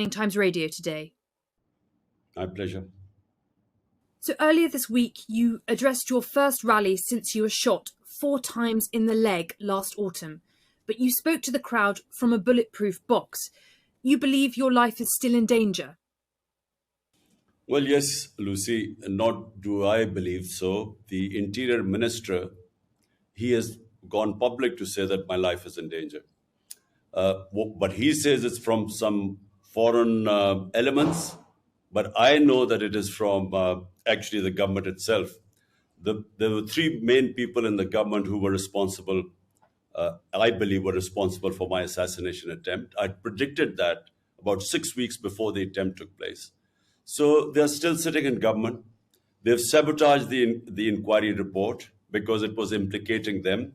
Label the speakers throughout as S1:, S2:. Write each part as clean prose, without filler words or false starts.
S1: Times Radio today.
S2: My pleasure.
S1: So earlier this week, you addressed your first rally since you were shot 4 times in the leg last autumn, but you spoke to the crowd from a bulletproof box. You believe your life is still in danger?
S2: Well, yes, Lucy, not do I believe so. The Interior Minister, he has gone public to say that my life is in danger. But he says it's from some foreign elements, but I know that it is from actually the government itself. There were 3 main people in the government who were responsible, I believe, were responsible for my assassination attempt. I predicted that about 6 weeks before the attempt took place. So they're still sitting in government. They've sabotaged the inquiry report because it was implicating them.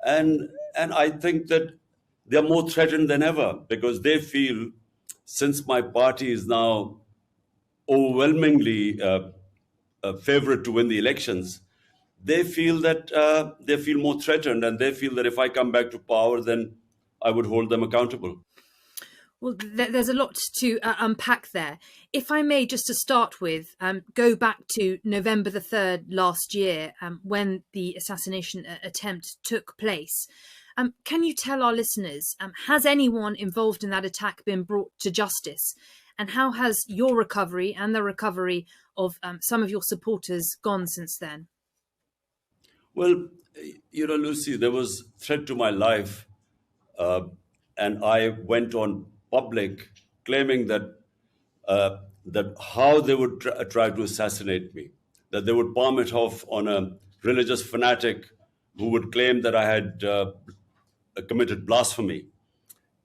S2: And I think that they're more threatened than ever because they feel, since my party is now overwhelmingly favorite to win the elections, they feel that they feel more threatened, and they feel that if I come back to power, then I would hold them accountable.
S1: Well, there's a lot to unpack there. If I may, just to start with, go back to November the 3rd last year, when the assassination attempt took place. Can you tell our listeners, has anyone involved in that attack been brought to justice? And how has your recovery and the recovery of some of your supporters gone since then?
S2: Well, Lucy, there was threat to my life, and I went on public claiming that how they would try to assassinate me, that they would palm it off on a religious fanatic who would claim that I had committed blasphemy.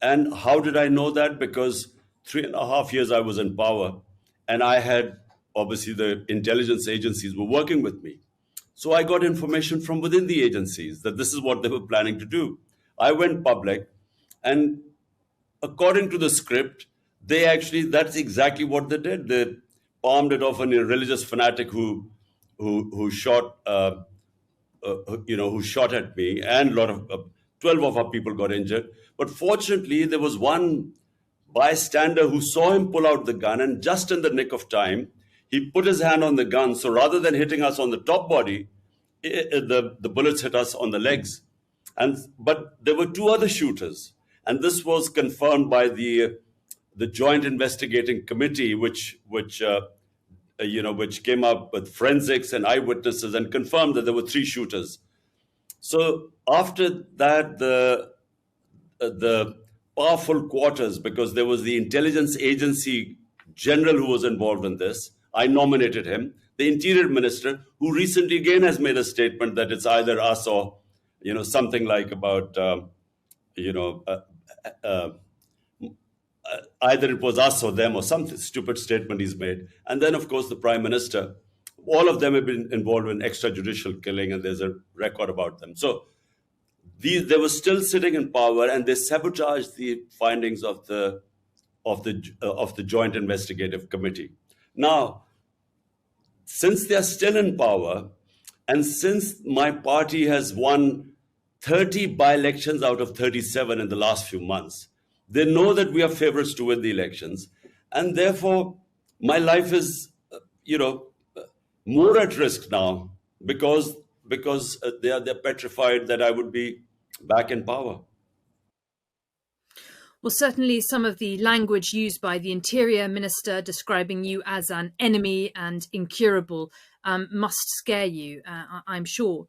S2: And how did I know that? Because 3.5 years I was in power, and I had, obviously, the intelligence agencies were working with me. So I got information from within the agencies that this is what they were planning to do. I went public, and according to the script, that's exactly what they did. They palmed it off on a religious fanatic who shot who shot at me, and a lot of 12 of our people got injured. But fortunately, there was one bystander who saw him pull out the gun, and just in the nick of time, he put his hand on the gun. So rather than hitting us on the top body, the bullets hit us on the legs. But there were 2 other shooters, and this was confirmed by the Joint Investigating Committee, which came up with forensics and eyewitnesses and confirmed that there were 3 shooters. So after that, the powerful quarters, because there was the intelligence agency general who was involved in this, I nominated him. The Interior Minister, who recently again has made a statement that it's either us or, something like about, either it was us or them, or some stupid statement he's made. And then, of course, the Prime Minister. All of them have been involved in extrajudicial killing, and there's a record about them. So they were still sitting in power, and they sabotaged the findings of the Joint Investigative Committee. Now, since they are still in power, and since my party has won 30 by-elections out of 37 in the last few months, they know that we are favorites to win the elections, and therefore my life is, more at risk now because they're petrified that I would be back in power.
S1: Well, certainly some of the language used by the Interior Minister describing you as an enemy and incurable must scare you, I'm sure.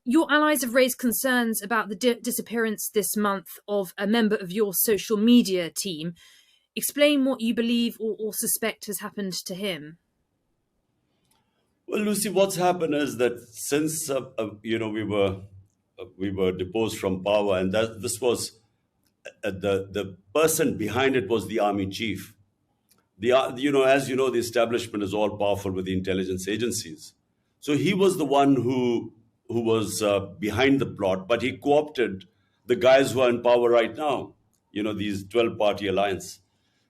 S1: Your allies have raised concerns about the disappearance this month of a member of your social media team. Explain what you believe or suspect has happened to him.
S2: Well, Lucy, what's happened is that since we were deposed from power, and that this was the person behind it was the army chief. As you know, the establishment is all powerful with the intelligence agencies. So he was the one who was behind the plot, but he co-opted the guys who are in power right now, these 12-party alliance.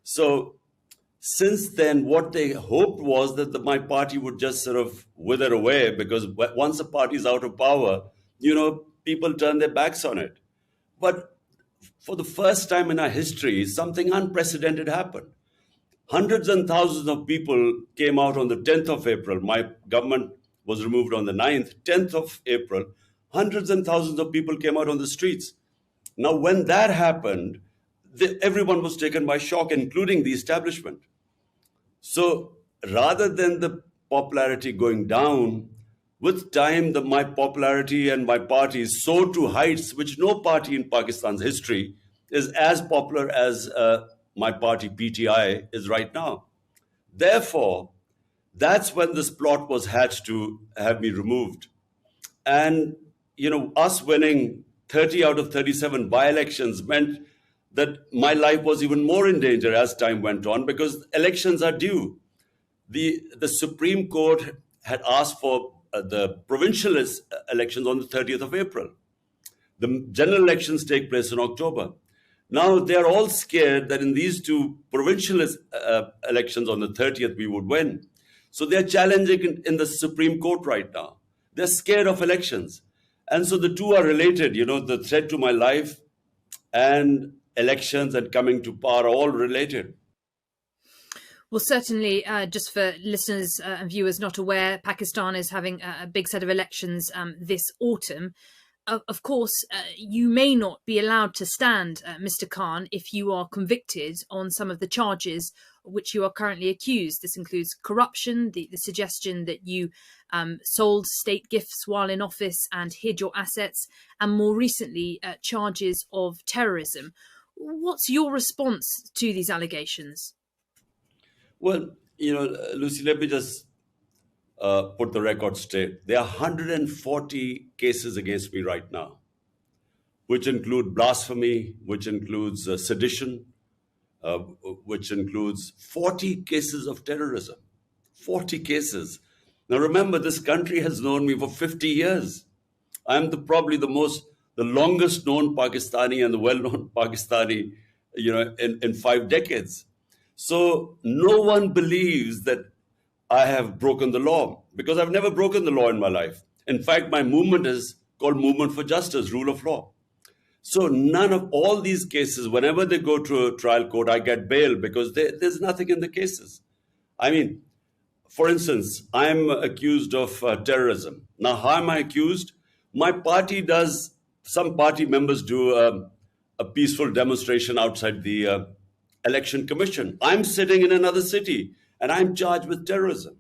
S2: So since then, what they hoped was that my party would just sort of wither away, because once a party is out of power, people turn their backs on it. But for the first time in our history, something unprecedented happened. Hundreds and thousands of people came out on the 10th of April. My government was removed on the 9th, 10th of April. Hundreds and thousands of people came out on the streets. Now, when that happened, everyone was taken by shock, including the establishment. So rather than the popularity going down, with time, my popularity and my party soared to heights which no party in Pakistan's history is as popular as my party PTI is right now. Therefore, that's when this plot was hatched to have me removed. And, us winning 30 out of 37 by-elections meant that my life was even more in danger as time went on, because elections are due. The Supreme Court had asked for the provincial elections on the 30th of April. The general elections take place in October. Now they're all scared that in these two provincial elections on the 30th we would win. So they're challenging in the Supreme Court right now. They're scared of elections. And so the two are related, the threat to my life and elections and coming to power are all related.
S1: Well, certainly, just for listeners and viewers not aware, Pakistan is having a big set of elections this autumn. Of course, you may not be allowed to stand, Mr. Khan, if you are convicted on some of the charges which you are currently accused. This includes corruption, the suggestion that you sold state gifts while in office and hid your assets, and more recently, charges of terrorism. What's your response to these allegations?
S2: Well, Lucy, let me just put the record straight. There are 140 cases against me right now, which include blasphemy, which includes sedition, which includes 40 cases of terrorism. 40 cases. Now remember, this country has known me for 50 years. I'm probably the longest known Pakistani and the well-known Pakistani, in 5 decades. So no one believes that I have broken the law, because I've never broken the law in my life. In fact, my movement is called Movement for Justice, Rule of Law. So none of all these cases, whenever they go to a trial court, I get bail because there's nothing in the cases. I mean, for instance, I'm accused of terrorism. Now, how am I accused? Some party members do a peaceful demonstration outside the election commission. I'm sitting in another city and I'm charged with terrorism.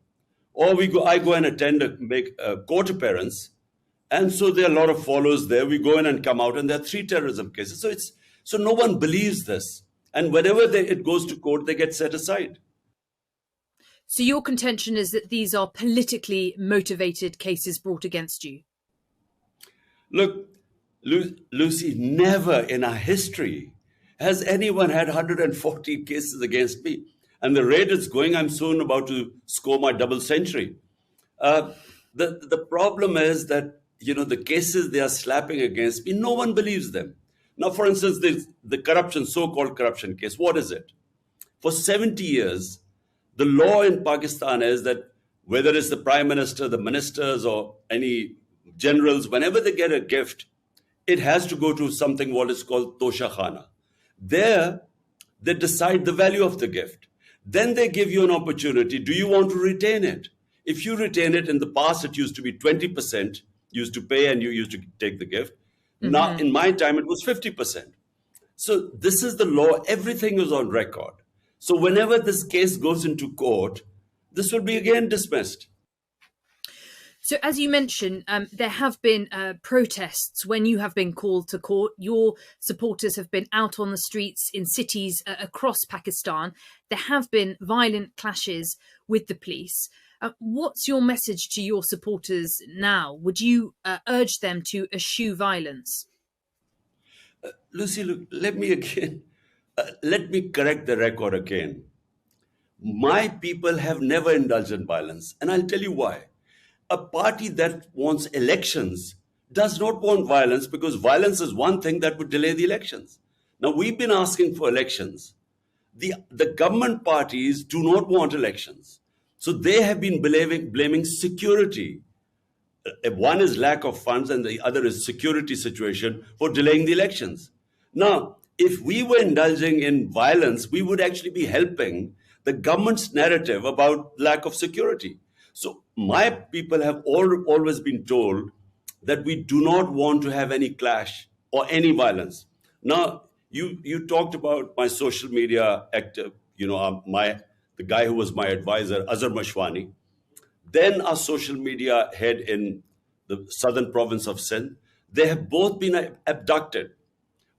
S2: Or I go and make a court appearance. And so there are a lot of follows there. We go in and come out, and there are 3 terrorism cases. So no one believes this. And whenever it goes to court, they get set aside.
S1: So your contention is that these are politically motivated cases brought against you?
S2: Look, Lucy, never in our history has anyone had 140 cases against me. And the rate it's going, I'm soon about to score my double century. The problem is that, the cases they are slapping against me, no one believes them. Now, for instance, the so-called corruption case, what is it? For 70 years, the law in Pakistan is that whether it's the prime minister, the ministers, or any generals, whenever they get a gift, it has to go to something what is called Tosha Khana. There, they decide the value of the gift. Then they give you an opportunity. Do you want to retain it? If you retain it, in the past, it used to be 20%, used to pay and you used to take the gift. Mm-hmm. Now, in my time, it was 50%. So this is the law. Everything is on record. So whenever this case goes into court, this will be again dismissed.
S1: So as you mentioned, there have been protests when you have been called to court. Your supporters have been out on the streets in cities across Pakistan. There have been violent clashes with the police. What's your message to your supporters now? Would you urge them to eschew violence?
S2: Lucy, look, let me correct the record again. My people have never indulged in violence, and I'll tell you why. A party that wants elections does not want violence, because violence is one thing that would delay the elections. Now, we've been asking for elections. The government parties do not want elections. So they have been blaming security. One is lack of funds and the other is security situation for delaying the elections. Now, if we were indulging in violence, we would actually be helping the government's narrative about lack of security. So my people have always been told that we do not want to have any clash or any violence. Now, you talked about my social media active, my the guy who was my advisor, Azhar Mashwani, then our social media head in the southern province of Sindh. They have both been abducted.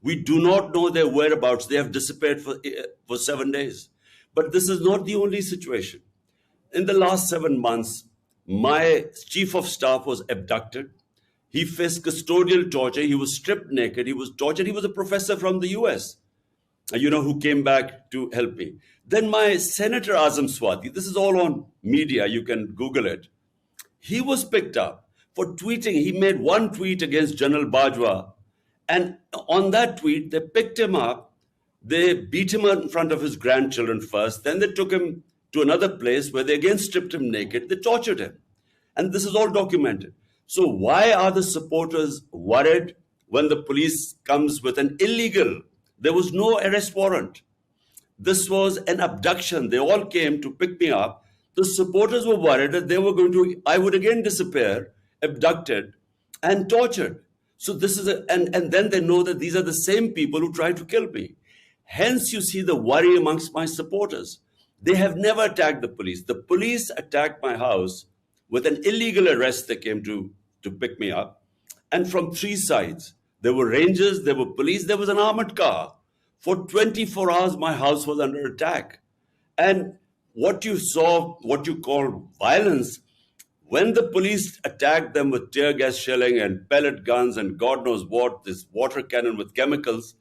S2: We do not know their whereabouts. They have disappeared for 7 days. But this is not the only situation. In the last 7 months, my chief of staff was abducted. He faced custodial torture. He was stripped naked. He was tortured. He was a professor from the US, who came back to help me. Then my Senator Azam Swati, this is all on media, you can Google it. He was picked up for tweeting. He made one tweet against General Bajwa. And on that tweet, they picked him up. They beat him in front of his grandchildren first. Then they took him to another place where they again stripped him naked. They tortured him. And this is all documented. So why are the supporters worried when the police comes with an illegal? There was no arrest warrant. This was an abduction. They all came to pick me up. The supporters were worried that I would again disappear, abducted, and tortured. So this is and then they know that these are the same people who tried to kill me. Hence, you see the worry amongst my supporters. They have never attacked the police. The police attacked my house with an illegal arrest. They came to pick me up. And from three sides, there were rangers, there were police, there was an armored car. For 24 hours, my house was under attack. And what you saw, what you call violence, when the police attacked them with tear gas shelling and pellet guns and God knows what, this water cannon with chemicals,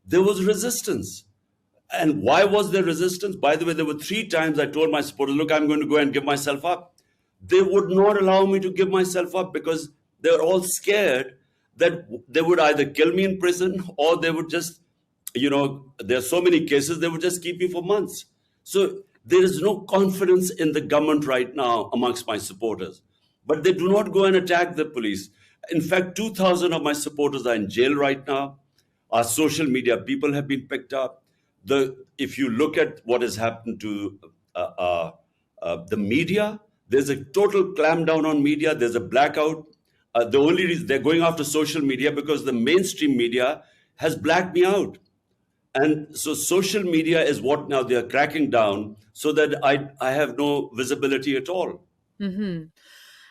S2: there was resistance. And why was there resistance? By the way, there were 3 times I told my supporters, look, I'm going to go and give myself up. They would not allow me to give myself up because they were all scared that they would either kill me in prison or they would just, there are so many cases, they would just keep me for months. So there is no confidence in the government right now amongst my supporters. But they do not go and attack the police. In fact, 2,000 of my supporters are in jail right now. Our social media people have been picked up. If you look at what has happened to the media, there's a total clampdown on media. There's a blackout. The only reason they're going after social media because the mainstream media has blacked me out. And so social media is what now they're cracking down so that I have no visibility at all.
S1: Mm-hmm.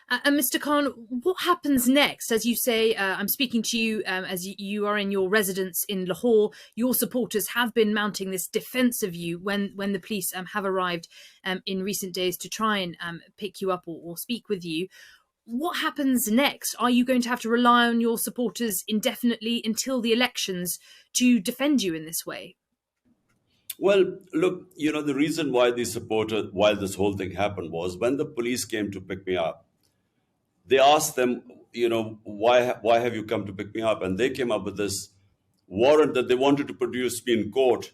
S1: And Mr. Khan, what happens next? As you say, I'm speaking to you as you are in your residence in Lahore. Your supporters have been mounting this defence of you when the police have arrived in recent days to try and pick you up or speak with you. What happens next? Are you going to have to rely on your supporters indefinitely until the elections to defend you in this way?
S2: Well, look, the reason why while this whole thing happened was when the police came to pick me up, they asked them, why have you come to pick me up? And they came up with this warrant that they wanted to produce me in court.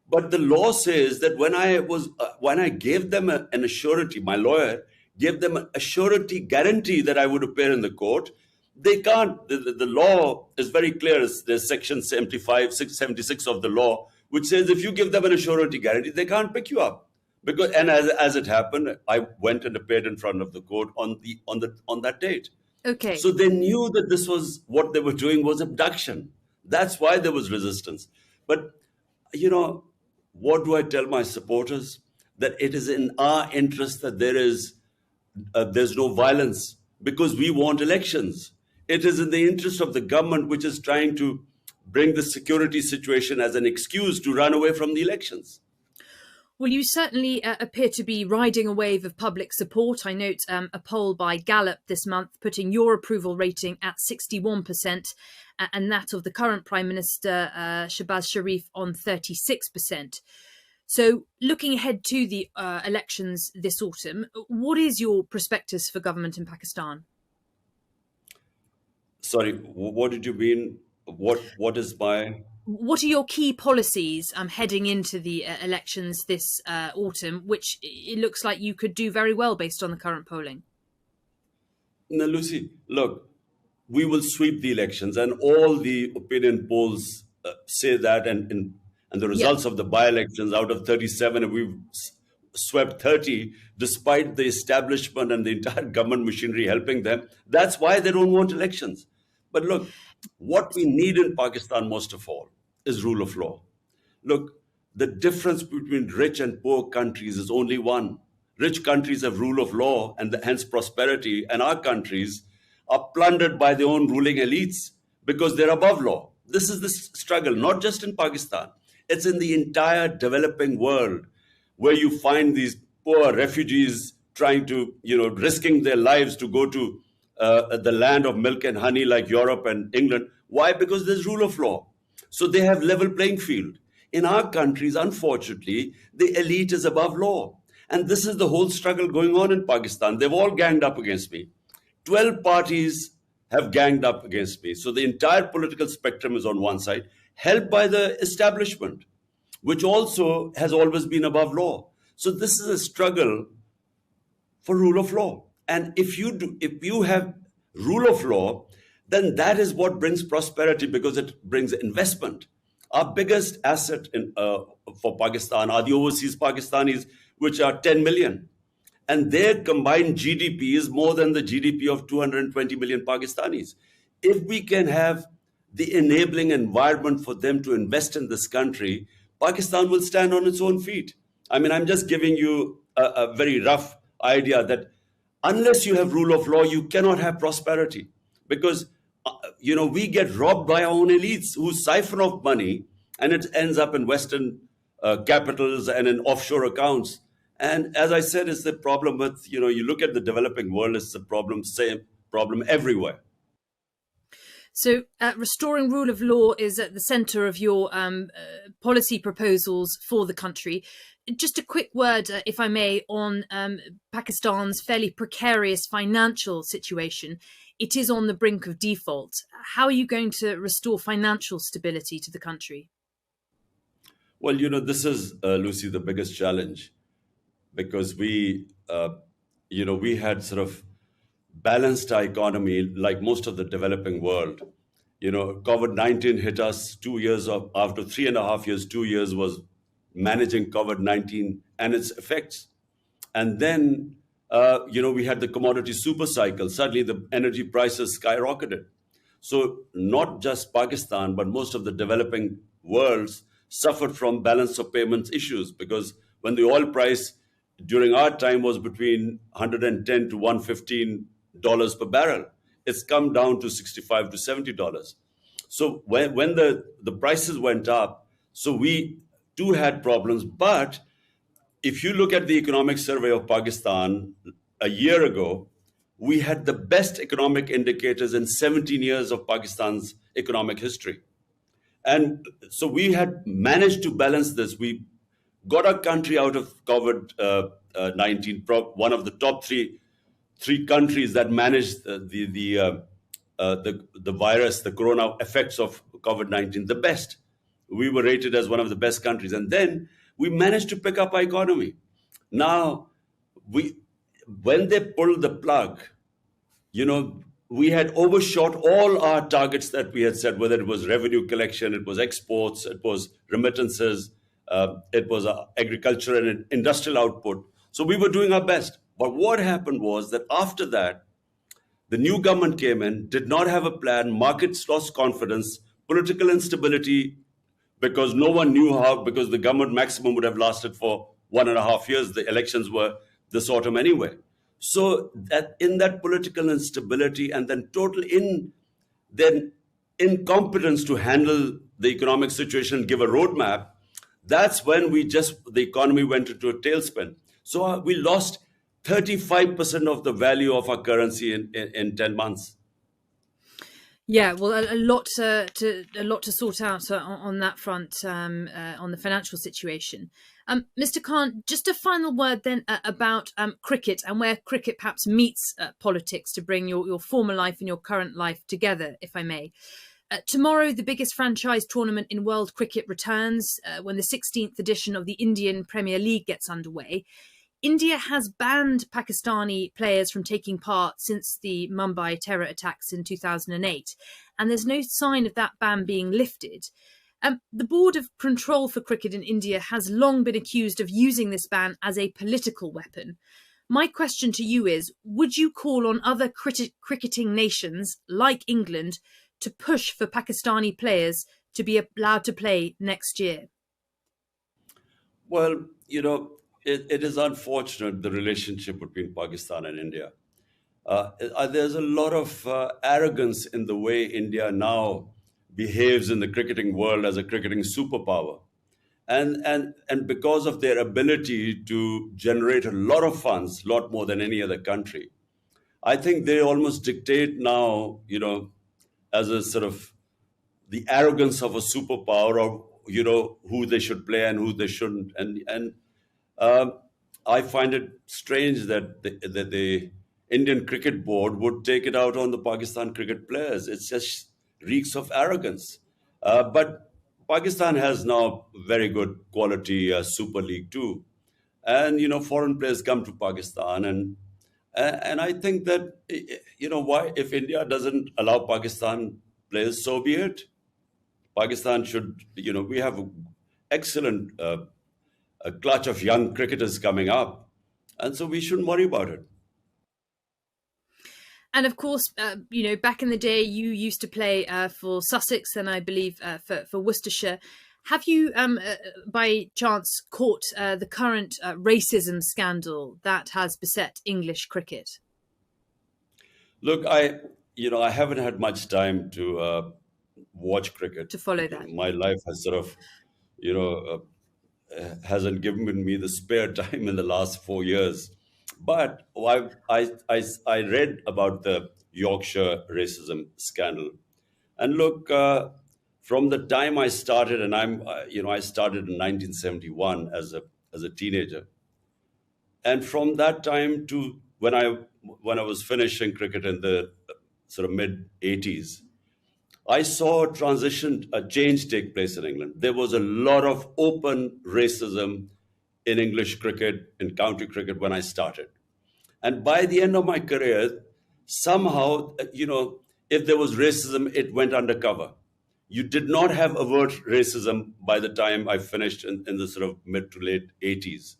S2: But the law says that when I gave them an assurity, my lawyer gave them a surety guarantee that I would appear in the court. They can't. The law is very clear. There's section 676 of the law, which says if you give them an surety guarantee, they can't pick you up. And as it happened, I went and appeared in front of the court on that date.
S1: Okay.
S2: So they knew that this was what they were doing was abduction. That's why there was resistance. But what do I tell my supporters? That it is in our interest that there's no violence because we want elections. It is in the interest of the government, which is trying to bring the security situation as an excuse to run away from the elections.
S1: Well, you certainly appear to be riding a wave of public support. I note a poll by Gallup this month putting your approval rating at 61% and that of the current Prime Minister, Shehbaz Sharif, on 36%. So looking ahead to the elections this autumn, what is your prospectus for government in Pakistan?
S2: Sorry, what did you mean? What is my...
S1: What are your key policies heading into the elections this autumn, which it looks like you could do very well based on the current polling?
S2: Now, Lucy, look, we will sweep the elections and all the opinion polls say that. And And the
S1: Yeah.
S2: results of the by-elections, out of 37, we've swept 30, despite the establishment and the entire government machinery helping them. That's why they don't want elections. But look, what we need in Pakistan most of all is rule of law. Look, the difference between rich and poor countries is only one. Rich countries have rule of law and hence prosperity, and our countries are plundered by their own ruling elites because they're above law. This is the struggle, not just in Pakistan, it's in the entire developing world, where you find these poor refugees trying to, risking their lives to go to the land of milk and honey like Europe and England. Why? Because there's rule of law. So they have level playing field. In our countries, unfortunately, the elite is above law. And this is the whole struggle going on in Pakistan. They've all ganged up against me. 12 parties have ganged up against me. So the entire political spectrum is on one side, helped by the establishment, which also has always been above law. So this is a struggle for rule of law. And if you have rule of law, then that is what brings prosperity, because it brings investment. Our biggest asset for Pakistan are the overseas Pakistanis, which are 10 million. And their combined GDP is more than the GDP of 220 million Pakistanis. If we can have the enabling environment for them to invest in this country, Pakistan will stand on its own feet. I mean, I'm just giving you a very rough idea that unless you have rule of law, you cannot have prosperity, because we get robbed by our own elites who siphon off money, and it ends up in Western capitals and in offshore accounts. And as I said, it's the problem with, you look at the developing world, it's the problem, same problem everywhere.
S1: So, restoring rule of law is at the centre of your policy proposals for the country. Just a quick word, if I may, on Pakistan's fairly precarious financial situation. It is on the brink of default. How are you going to restore financial stability to the country?
S2: Well, this is, Lucy, the biggest challenge, because we had sort of balanced our economy like most of the developing world. COVID-19 hit us 2 years after 3.5 years, 2 years was managing COVID-19 and its effects. And then, we had the commodity super cycle. Suddenly, the energy prices skyrocketed. So, not just Pakistan, but most of the developing worlds suffered from balance of payments issues, because when the oil price during our time was between 110 to $115 per barrel, it's come down to 65 to $70. So when the prices went up, so we too had problems. But if you look at the economic survey of Pakistan a year ago, we had the best economic indicators in 17 years of Pakistan's economic history. And so we had managed to balance this. We got our country out of COVID-19, one of the top three countries that managed the virus, the corona effects of COVID-19, the best. We were rated as one of the best countries. And then we managed to pick up our economy. Now, when they pulled the plug, we had overshot all our targets that we had set, whether it was revenue collection, it was exports, it was remittances, it was agriculture and industrial output. So we were doing our best. But what happened was that after that, the new government came in, did not have a plan, markets lost confidence, political instability, because no one knew how, because the government maximum would have lasted for 1.5 years. The elections were this autumn anyway. So that in that political instability and then then incompetence to handle the economic situation and give a roadmap, that's when the economy went into a tailspin. So we lost 35% of the value of our currency in 10 months.
S1: Yeah, well, a lot to sort out on that front, on the financial situation. Mr. Khan, just a final word then about cricket and where cricket perhaps meets politics to bring your former life and your current life together, if I may. Tomorrow, the biggest franchise tournament in world cricket returns when the 16th edition of the Indian Premier League gets underway. India has banned Pakistani players from taking part since the Mumbai terror attacks in 2008, and there's no sign of that ban being lifted. The Board of Control for Cricket in India has long been accused of using this ban as a political weapon. My question to you is, would you call on other cricketing nations like England to push for Pakistani players to be allowed to play next year?
S2: Well, it is unfortunate, the relationship between Pakistan and India. There's a lot of arrogance in the way India now behaves in the cricketing world as a cricketing superpower. And because of their ability to generate a lot of funds, a lot more than any other country, I think they almost dictate now, as a sort of the arrogance of a superpower of who they should play and who they shouldn't. And um, I find it strange that the Indian Cricket Board would take it out on the Pakistan cricket players. It's just reeks of arrogance. But Pakistan has now very good quality Super League too, and foreign players come to Pakistan, and I think that why, if India doesn't allow Pakistan players, so be it. Pakistan should, we have excellent a clutch of young cricketers coming up, and so we shouldn't worry about it.
S1: And of course, back in the day, you used to play for Sussex and I believe for Worcestershire. Have you, by chance, caught the current racism scandal that has beset English cricket?
S2: Look, I haven't had much time to watch cricket.
S1: To follow that.
S2: My life has sort of, you know, hasn't given me the spare time in the last 4 years. But I read about the Yorkshire racism scandal, and look, from the time I started, and I started in 1971 as a teenager, and from that time to when I was finishing cricket in the sort of mid 80s, I saw a change take place in England. There was a lot of open racism in English cricket, in county cricket when I started. And by the end of my career, somehow, if there was racism, it went undercover. You did not have overt racism by the time I finished in the sort of mid to late 80s.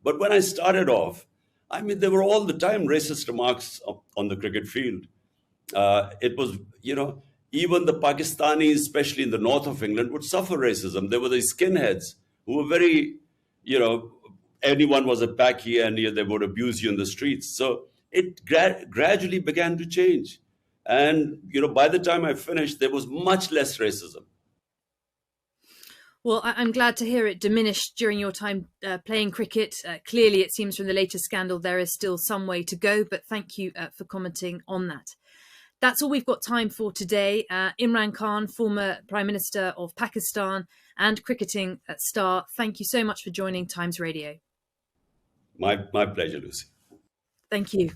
S2: But when I started off, I mean, there were all the time racist remarks on the cricket field. It was, even the Pakistanis, especially in the north of England, would suffer racism. There were these skinheads who were very, you know, anyone was a Paki and they would abuse you in the streets. So it gradually began to change. And, by the time I finished, there was much less racism.
S1: Well, I'm glad to hear it diminished during your time playing cricket. Clearly, it seems from the latest scandal there is still some way to go, but thank you for commenting on that. That's all we've got time for today. Imran Khan, former Prime Minister of Pakistan and cricketing star, thank you so much for joining Times Radio.
S2: My pleasure, Lucy.
S1: Thank you.